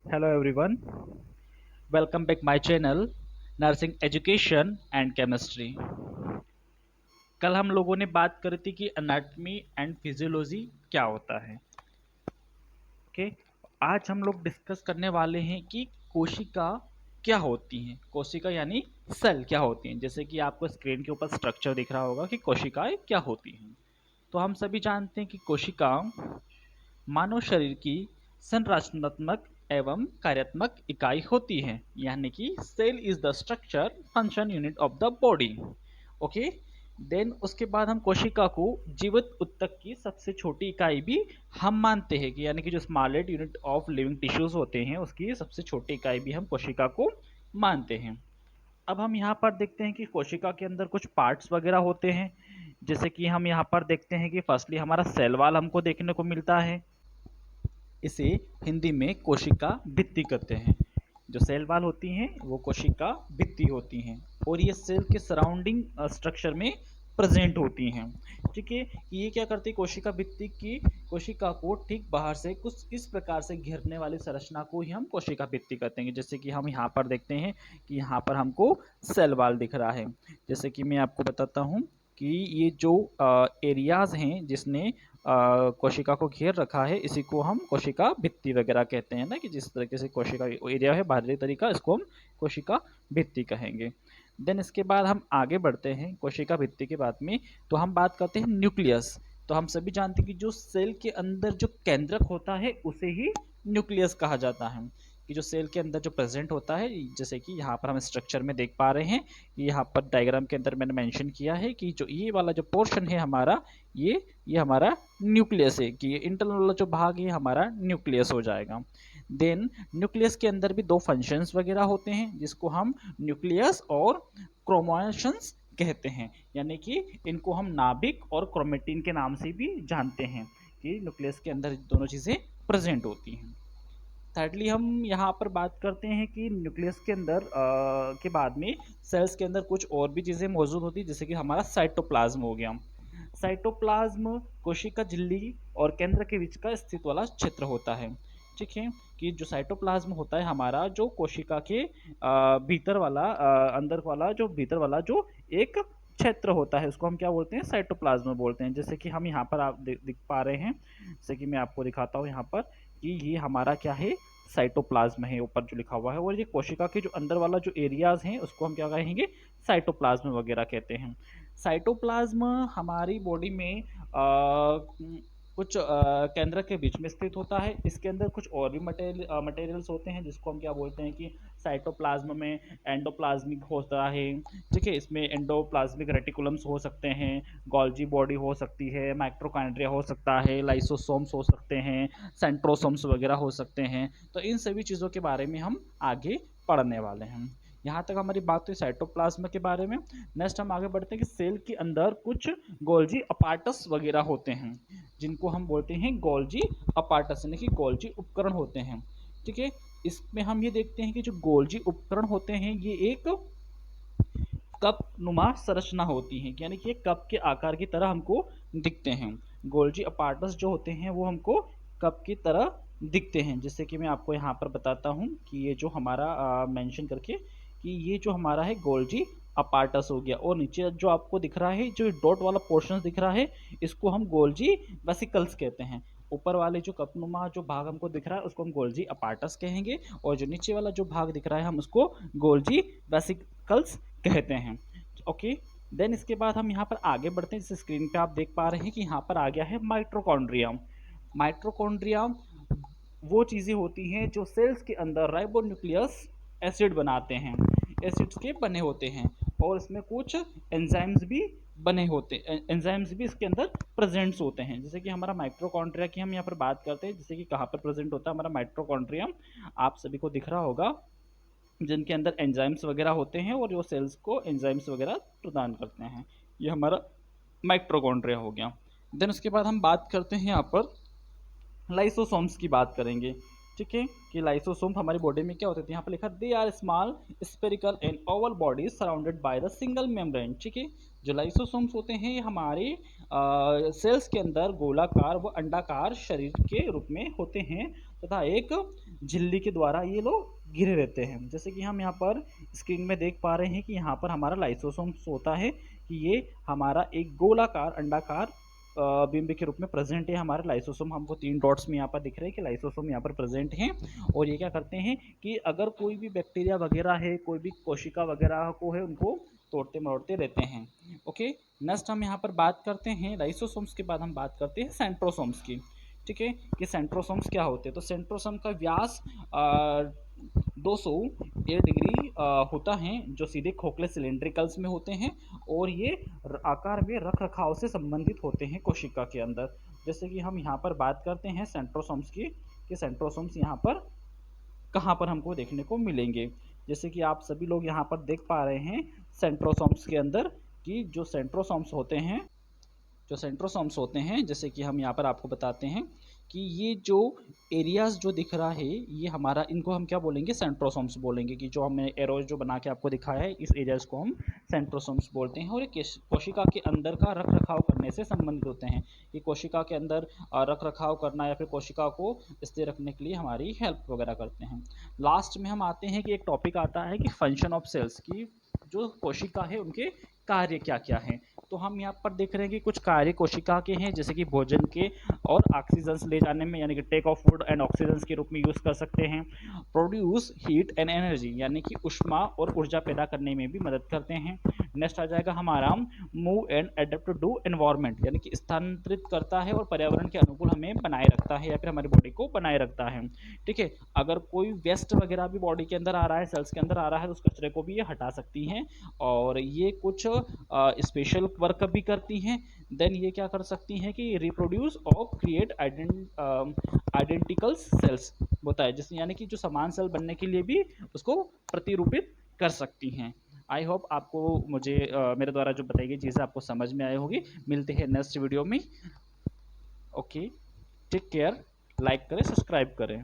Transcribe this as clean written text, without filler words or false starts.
Hello everyone, welcome back my channel Nursing Education and Chemistry। कल हम लोगों ने बात करी थी कि एनाटॉमी एंड फिजियोलॉजी क्या होता है। ओके, आज हम लोग डिस्कस करने वाले हैं कि कोशिका क्या होती हैं। कोशिका यानी सेल क्या होती हैं। जैसे कि आपको स्क्रीन के ऊपर स्ट्रक्चर दिख रहा होगा कि कोशिकाएं क्या होती हैं। तो हम सभी जानते हैं कि कोशिका मानव शरीर की संरचनात्मक एवं कार्यात्मक इकाई होती है, यानी कि cell is the structure function unit of the body. Okay, then उसके बाद हम कोशिका को जीवित ऊतक की सबसे छोटी इकाई भी हम मानते हैं कि यानी कि जो smallest unit of living tissues होते हैं उसकी सबसे छोटी इकाई भी हम कोशिका को मानते हैं। अब हम यहाँ पर देखते हैं कि कोशिका के अंदर कुछ पार्ट्स वगैरह होते हैं। जैसे कि हम यहाँ पर देखते हैं कि फर्स्टली हमारा सेल वॉल हमको देखने को मिलता है। इसे हिंदी में कोशिका भित्ति कहते हैं। जो सेल वॉल होती हैं वो कोशिका भित्ति होती हैं और ये सेल के सराउंडिंग स्ट्रक्चर में प्रेजेंट होती हैं। ठीक है, ये क्या करती है, कोशिका भित्ति की कोशिका को ठीक बाहर से कुछ इस प्रकार से घेरने वाली संरचना को ही हम कोशिका भित्ति कहते हैं। जैसे कि हम यहाँ पर देखते हैं कि यहाँ पर हमको सेल वॉल दिख रहा है। जैसे कि मैं आपको बताता हूँ कि ये जो एरियाज हैं जिसने कोशिका को घेर रखा है, इसी को हम कोशिका भित्ति वगैरह कहते हैं ना, कि जिस तरीके से कोशिका एरिया है बाहरी तरीका, इसको हम कोशिका भित्ति कहेंगे। देन इसके बाद हम आगे बढ़ते हैं कोशिका भित्ति के बाद में, तो हम बात करते हैं न्यूक्लियस। तो हम सभी जानते हैं कि जो सेल के अंदर जो केंद्रक होता है उसे ही न्यूक्लियस कहा जाता है। कि जो सेल के अंदर जो प्रेजेंट होता है, जैसे कि यहाँ पर हम स्ट्रक्चर में देख पा रहे हैं, यहाँ पर डायग्राम के अंदर मैंने मेंशन किया है कि जो ये वाला जो पोर्शन है हमारा, ये हमारा न्यूक्लियस है, कि ये इंटरनल वाला जो भाग है हमारा न्यूक्लियस हो जाएगा। देन न्यूक्लियस के अंदर भी दो फंक्शंस वगैरह होते हैं जिसको हम न्यूक्लियस और क्रोमोसोम्स कहते हैं, यानी कि इनको हम नाभिक और क्रोमेटिन के नाम से भी जानते हैं कि न्यूक्लियस के अंदर दोनों चीज़ें प्रेजेंट होती हैं। थर्डली हम यहाँ पर बात करते हैं कि न्यूक्लियस के अंदर के बाद में सेल्स के अंदर कुछ और भी चीज़ें मौजूद होती हैं, जैसे कि हमारा साइटोप्लाज्म हो गया। साइटोप्लाज्म कोशिका झिल्ली और केंद्र के बीच का स्थित वाला क्षेत्र होता है। ठीक है, कि जो साइटोप्लाज्म होता है हमारा, जो कोशिका के भीतर वाला अंदर वाला जो भीतर वाला जो एक क्षेत्र होता है, उसको हम क्या बोलते हैं, साइटोप्लाज्म बोलते हैं। जैसे कि हम यहाँ पर आप दिख पा रहे हैं, जैसे कि मैं आपको दिखाता हूँ यहाँ पर कि ये हमारा क्या है, साइटोप्लाज्म है ऊपर जो लिखा हुआ है। और ये कोशिका के जो अंदर वाला जो एरियाज हैं उसको हम क्या कहेंगे, साइटोप्लाज्म वगैरह कहते हैं। साइटोप्लाज्म हमारी बॉडी में कुछ केंद्र के बीच में स्थित होता है। इसके अंदर कुछ और भी मटेरियल्स होते हैं जिसको हम क्या बोलते हैं कि साइटोप्लाज्म में एंडोप्लाज्मिक होता है। ठीक है, इसमें एंडोप्लाज्मिक रेटिकुलम्स हो सकते हैं, गोल्जी बॉडी हो सकती है, माइक्रोकांड्रिया हो सकता है, लाइसोसोम्स हो सकते हैं, सेंट्रोसोम्स वगैरह हो सकते हैं। तो इन सभी चीज़ों के बारे में हम आगे पढ़ने वाले हैं। यहाँ तक हमारी बात हुई साइटोप्लाज्म के बारे में। नेक्स्ट हम आगे बढ़ते हैं कि सेल के अंदर कुछ गोल्जी अपार्टस वगैरह होते हैं जिनको हम बोलते हैं गोल्जी अपार्टस, यानी कि गोल्जी उपकरण होते हैं। ठीक है, इसमें हम ये देखते हैं कि जो गोल्जी उपकरण होते हैं ये एक कप नुमा संरचना होती है, यानी कि कप के आकार की तरह हमको दिखते हैं। गोल्जी अपार्टस जो होते हैं वो हमको कप की तरह दिखते हैं। जैसे कि मैं आपको यहाँ पर बताता हूँ कि ये जो हमारा मेंशन करके कि ये जो हमारा है गोल्जी अपार्टस हो गया, और नीचे जो आपको दिख रहा है जो डॉट वाला पोर्शन दिख रहा है इसको हम गोल्जी वेसिकल्स कहते हैं। ऊपर वाले जो कपनुमा जो भाग हमको दिख रहा है उसको हम गोल्जी अपार्टस कहेंगे, और जो नीचे वाला जो भाग दिख रहा है हम उसको गोल्जी वेसिकल्स कहते हैं। ओके, देन इसके बाद हम यहाँ पर आगे बढ़ते हैं। जैसे स्क्रीन पे आप देख पा रहे हैं कि यहाँ पर आ गया है माइटोकॉन्ड्रिया। माइटोकॉन्ड्रिया वो चीज़ें होती हैं जो सेल्स के अंदर राइबोन्यूक्लियस एसिड बनाते हैं, एसिड्स के बने होते हैं, और इसमें कुछ एंजाइम्स भी बने होते हैं, एंजाइम्स भी इसके अंदर प्रेजेंट्स होते हैं। जैसे कि हमारा माइटोकॉन्ड्रिया की हम यहाँ पर बात करते हैं, जैसे कि कहाँ पर प्रेजेंट होता है हमारा माइटोकॉन्ड्रिया, आप सभी को दिख रहा होगा, जिनके अंदर एंजाइम्स वगैरह होते हैं और जो सेल्स को एंजाइम्स वगैरह प्रदान करते हैं। ये हमारा माइटोकॉन्ड्रिया हो गया। देन उसके बाद हम बात करते हैं यहाँ पर लाइसोसोम्स की बात करेंगे। ठीक है, कि लाइसोसोम हमारी बॉडी में क्या होते थे, यहाँ पर लिखा they are small spherical and oval body surrounded by the single membrane. ठीक है, जो लाइसोसोम्स होते हैं ये हमारे सेल्स के अंदर गोलाकार व अंडाकार शरीर के रूप में होते हैं, तथा एक झिल्ली के द्वारा ये लोग घिरे रहते हैं। जैसे कि हम यहाँ पर स्क्रीन में देख पा रहे हैं कि यहाँ पर हमारा लाइसोसोम्स होता है कि ये हमारा एक गोलाकार अंडाकार बिंब के रूप में प्रेजेंट है। हमारे लाइसोसोम हमको 3 डॉट्स में यहाँ पर दिख रहे हैं कि लाइसोसोम यहाँ पर प्रेजेंट हैं और ये क्या करते हैं कि अगर कोई भी बैक्टीरिया वगैरह है, कोई भी कोशिका वगैरह को है, उनको तोड़ते मरोड़ते रहते हैं। ओके, नेक्स्ट हम यहाँ पर बात करते हैं लाइसोसोम्स के बाद हम बात करते हैं सेंट्रोसोम्स की। ठीक है, कि सेंट्रोसोम्स क्या होते हैं। तो सेंट्रोसोम का व्यास 201 डिग्री होता है, जो सीधे खोखले सिलेंड्रिकल्स में होते हैं और ये आकार में रख रखाव से संबंधित होते हैं कोशिका के अंदर। जैसे कि हम यहाँ पर बात करते हैं सेंट्रोसोम्स की, कि सेंट्रोसोम्स यहाँ पर कहाँ पर हमको देखने को मिलेंगे। जैसे कि आप सभी लोग यहाँ पर देख पा रहे हैं सेंट्रोसोम्स के अंदर कि जो सेंट्रोसोम्स होते हैं, जैसे कि हम यहाँ पर आपको बताते हैं कि ये जो एरियाज जो दिख रहा है, ये हमारा, इनको हम क्या बोलेंगे, सेंट्रोसोम्स बोलेंगे। कि जो हमने एरोज जो बना के आपको दिखाया है, इस एरियाज को हम सेंट्रोसोम्स बोलते हैं और ये कोशिका के अंदर का रख रखाव करने से संबंधित होते हैं। कि कोशिका के अंदर रख रखाव करना या फिर कोशिका को स्थिर रखने के लिए हमारी हेल्प वगैरह करते हैं। लास्ट में हम आते हैं कि एक टॉपिक आता है कि फंक्शन ऑफ सेल्स, की जो कोशिका है उनके कार्य क्या क्या हैं। तो हम यहाँ पर देख रहे हैं कि कुछ कार्य कोशिका के हैं, जैसे कि भोजन के और ऑक्सीजन ले जाने में, यानी कि take of food and oxygen के रूप में यूज कर सकते हैं। प्रोड्यूस हीट एंड एनर्जी, यानी कि ऊष्मा और ऊर्जा पैदा करने में भी मदद करते हैं। नेक्स्ट आ जाएगा हमारा move and adapt to environment, यानी कि स्थानांतरित करता है और पर्यावरण के अनुकूल हमें बनाए रखता है या फिर हमारी बॉडी को बनाए रखता है। ठीक है, अगर कोई वेस्ट वगैरह भी बॉडी के अंदर आ रहा है, सेल्स के अंदर आ रहा है, तो उस कचरे को भी ये हटा सकती हैं और ये कुछ स्पेशल वर्क भी करती हैं। देन ये क्या कर सकती हैं कि रिप्रोड्यूस और क्रिएट आइडेंटिकल सेल्स होता है, जिसमें यानी कि जो समान सेल बनने के लिए भी उसको प्रतिरूपित कर सकती हैं। आई होप आपको मेरे द्वारा जो बताई गई चीज़ें आपको समझ में आई होगी। मिलते हैं नेक्स्ट वीडियो में। ओके, टेक केयर, लाइक करें, सब्सक्राइब करें।